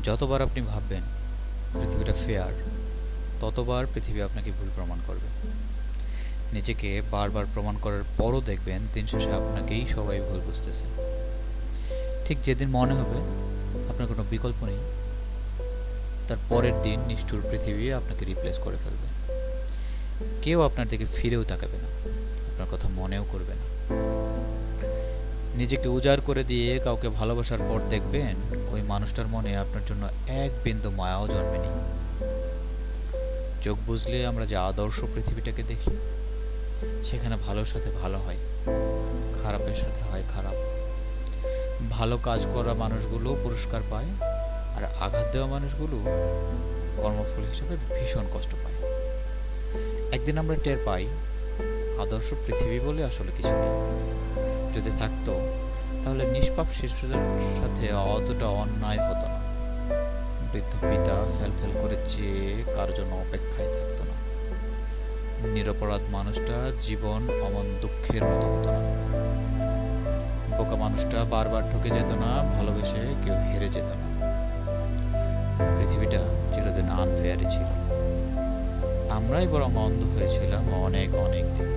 যতবার আপনি ভাববেন পৃথিবীটা ফেয়ার, ততবার পৃথিবী আপনাকে ভুল প্রমাণ করবে। নিজেকে বারবার প্রমাণ করার পরও দেখবেন দিন শেষে আপনাকেই সবাই ভুল বুঝতেছে। ঠিক যেদিন মনে হবে আপনার কোনো বিকল্প নেই, তার পরের দিন নিষ্ঠুর পৃথিবী আপনাকে রিপ্লেস করে ফেলবে। কেউ আপনার দিকে ফিরেও তাকাবে না, আপনার কথা মনেও করবে না। নিজেকে উজাড় করে দিয়ে কাউকে ভালোবাসার পর দেখবেন ওই মানুষটার মনে আপনার জন্য এক বিন্দু মায়াও জন্মেনি। চোখ বুঝলে আমরা যে আদর্শ পৃথিবীটাকে দেখি, সেখানে ভালোর সাথে ভালো হয়, খারাপের সাথে হয় খারাপ। ভালো কাজ করা মানুষগুলো পুরস্কার পায়, আর আঘাত দেওয়া মানুষগুলো কর্মফল হিসেবে ভীষণ কষ্ট পায়। একদিন আমরা টের পাই আদর্শ পৃথিবী বলে আসলে কিছু নেই। যদি থাকতো তাহলে নিষ্পাপ শিশুদের সাথে অতটা অন্যায় হতো না। বৃদ্ধ পিতা ফেল ফেল করে চেয়ে কারোর জন্য অপেক্ষায় থাকতো না। নিরপরাধ মানুষটা জীবন অমন দুঃখের মতো হতো না। বোকা মানুষটা বারবার ঠকে যেত না, ভালোবেসে কেউ হেরে যেত না। পৃথিবীটা চিরদিন আনফেয়ারই ছিল। আমরাই বরং অন্ধ হয়েছিলাম অনেক অনেক দিন।